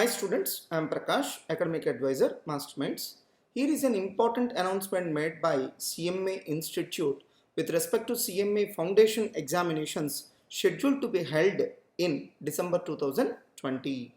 Hi students, I am Prakash, Academic Advisor, Masterminds. Here is an important announcement made by CMA Institute with respect to CMA Foundation examinations scheduled to be held in December 2020.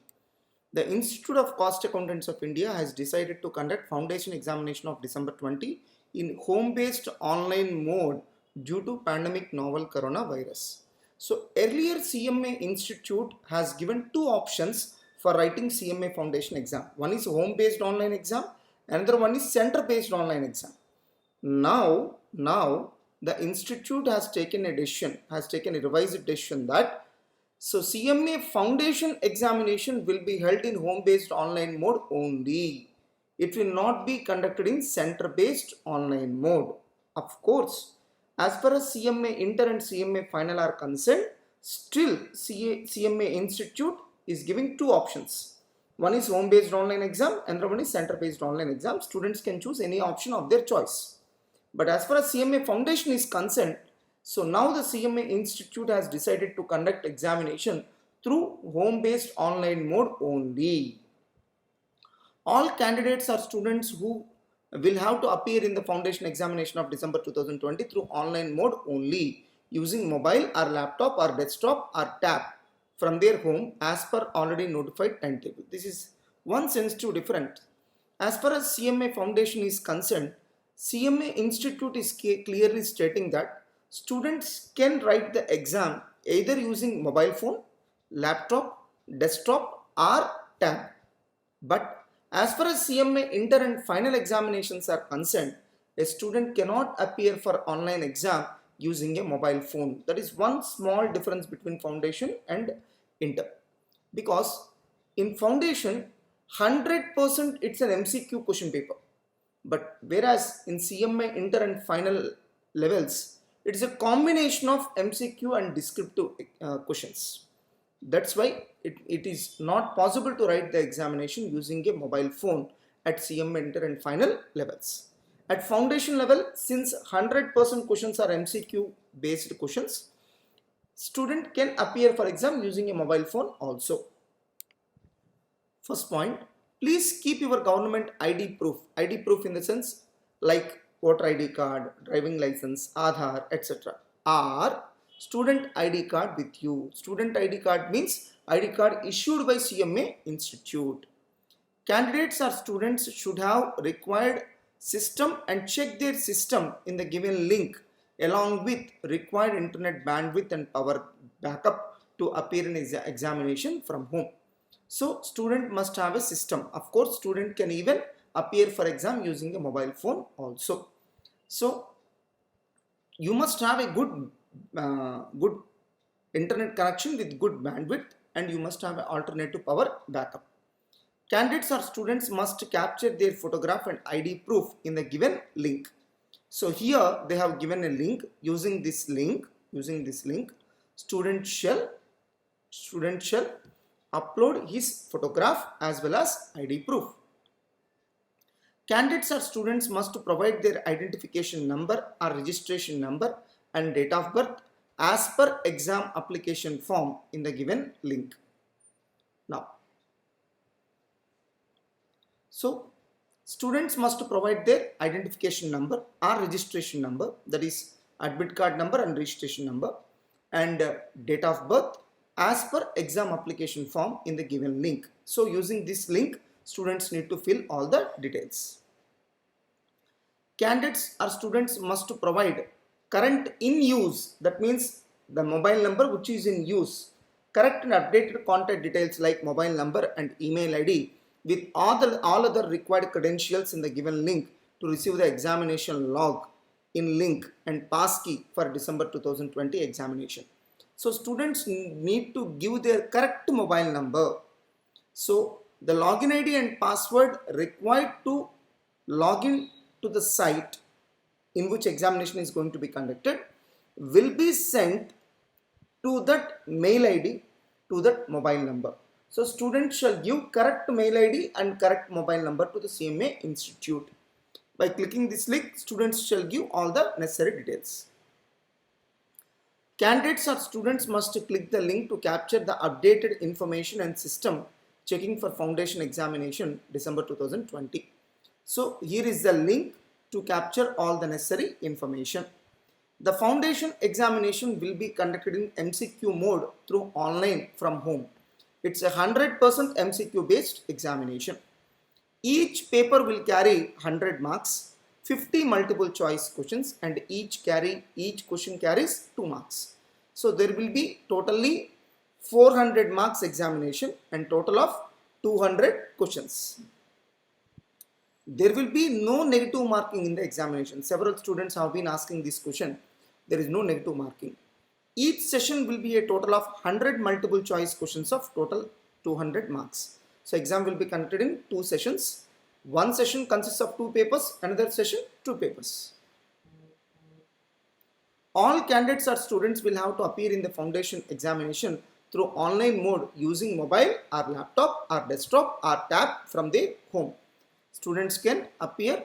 The Institute of Cost Accountants of India has decided to conduct foundation examination of December 20 in home-based online mode due to pandemic novel coronavirus. So earlier CMA Institute has given two options for writing CMA foundation exam. One is home-based online exam, another one is center-based online exam. Now the institute has taken a decision, has taken a revised decision that CMA foundation examination will be held in home-based online mode only. It will not be conducted in center-based online mode. Of course, as far as CMA inter and CMA final are concerned, still CMA Institute is giving two options. One is home-based online exam, another one is center-based online exam. Students can choose any option of their choice. But as far as CMA foundation is concerned, so now the CMA Institute has decided to conduct examination through home-based online mode only. All candidates are students who will have to appear in the foundation examination of December 2020 through online mode only using mobile or laptop or desktop or tab from their home as per already notified timetable. This is one sensitive difference. As far as CMA foundation is concerned, CMA Institute is clearly stating that students can write the exam either using mobile phone, laptop, desktop or tab. But as far as CMA inter and final examinations are concerned, a student cannot appear for online exam using a mobile phone. That is one small difference between foundation and inter. Because in foundation, 100% it's an MCQ question paper. But whereas in CMA inter and final levels, it is a combination of MCQ and descriptive questions. That's why it is not possible to write the examination using a mobile phone at CMA inter and final levels. At foundation level, since 100% questions are MCQ based questions, student can appear for exam using a mobile phone also. First point, please keep your government ID proof. ID proof in the sense like voter ID card, driving license, Aadhaar, etc. or student ID card with you. Student ID card means ID card issued by CMA Institute. Candidates or students should have required system and check their system in the given link along with required internet bandwidth and power backup to appear in examination from home. So student must have a system. Of course, student can even appear for exam using a mobile phone also. So you must have a good internet connection with good bandwidth and you must have an alternative power backup. Candidates or students must capture their photograph and ID proof in the given link. So here they have given a link. Using this link, student shall upload his photograph as well as ID proof. Candidates or students must provide their identification number or registration number and date of birth as per exam application form in the given link. Now, so students must provide their identification number or registration number, that is admit card number and registration number, and date of birth as per exam application form in the given link. So using this link, students need to fill all the details. Candidates or students must provide current in use, that means the mobile number which is in use, correct and updated contact details like mobile number and email ID with all other required credentials in the given link to receive the examination log in link and passkey for December 2020 examination. So students need to give their correct mobile number. So the login ID and password required to log in to the site in which examination is going to be conducted will be sent to that mail ID, to that mobile number. So students shall give correct mail ID and correct mobile number to the CMA Institute. By clicking this link, students shall give all the necessary details. Candidates or students must click the link to capture the updated information and system checking for foundation examination December 2020. So here is the link to capture all the necessary information. The foundation examination will be conducted in MCQ mode through online from home. It's a 100% MCQ based examination. Each paper will carry 100 marks, 50 multiple choice questions, and each question carries 2 marks. So there will be totally 400 marks examination and total of 200 questions. There will be no negative marking in the examination. Several students have been asking this question. There is no negative marking. Each session will be a total of 100 multiple choice questions of total 200 marks. So exam will be conducted in 2 sessions. One session consists of 2 papers, another session 2 papers. All candidates or students will have to appear in the foundation examination through online mode using mobile or laptop or desktop or tab from their home. Students can appear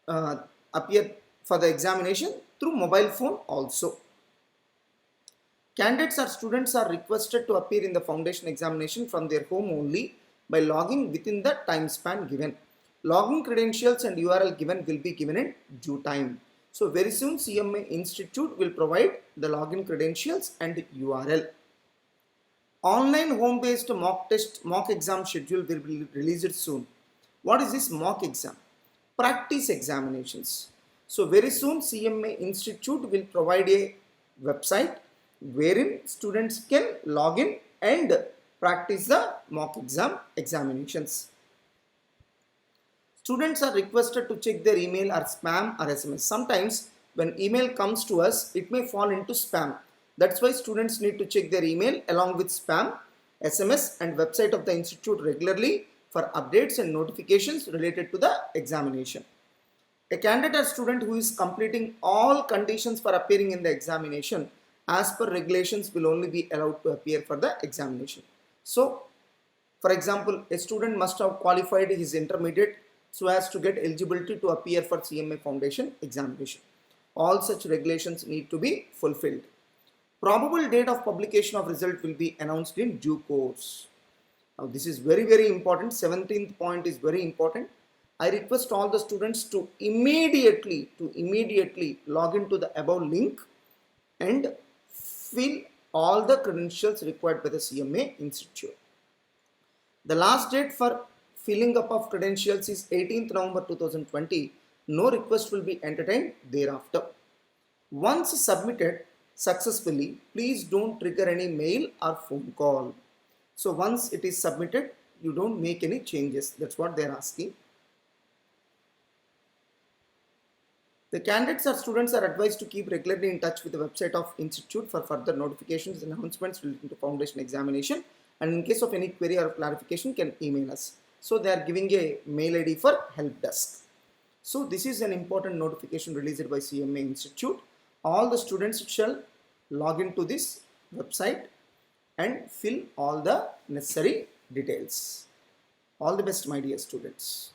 for the examination through mobile phone also. Candidates or students are requested to appear in the foundation examination from their home only by logging within the time span given. Login credentials and URL given will be given in due time. So very soon CMA Institute will provide the login credentials and URL. Online home-based mock exam schedule will be released soon. What is this mock exam? Practice examinations. So very soon CMA Institute will provide a website wherein students can log in and practice the mock examinations. Students are requested to check their email or spam or SMS. Sometimes when email comes to us, it may fall into spam. That's why students need to check their email along with spam, SMS and website of the institute regularly for updates and notifications related to the examination. A candidate or student who is completing all conditions for appearing in the examination as per regulations will only be allowed to appear for the examination. So, for example, a student must have qualified his intermediate so as to get eligibility to appear for CMA Foundation examination. All such regulations need to be fulfilled. Probable date of publication of result will be announced in due course. Now this is very important. 17th point is very important. I request all the students to immediately log into the above link and fill all the credentials required by the CMA Institute. The last date for filling up of credentials is 18th November 2020. No request will be entertained thereafter. Once submitted successfully, please don't trigger any mail or phone call. So once it is submitted, you don't make any changes. That's what they're asking. The candidates or students are advised to keep regularly in touch with the website of Institute for further notifications and announcements relating to foundation examination, and in case of any query or clarification can email us. So they are giving a mail ID for help desk. So this is an important notification released by CMA Institute. All the students shall log into this website and fill all the necessary details. All the best, my dear students.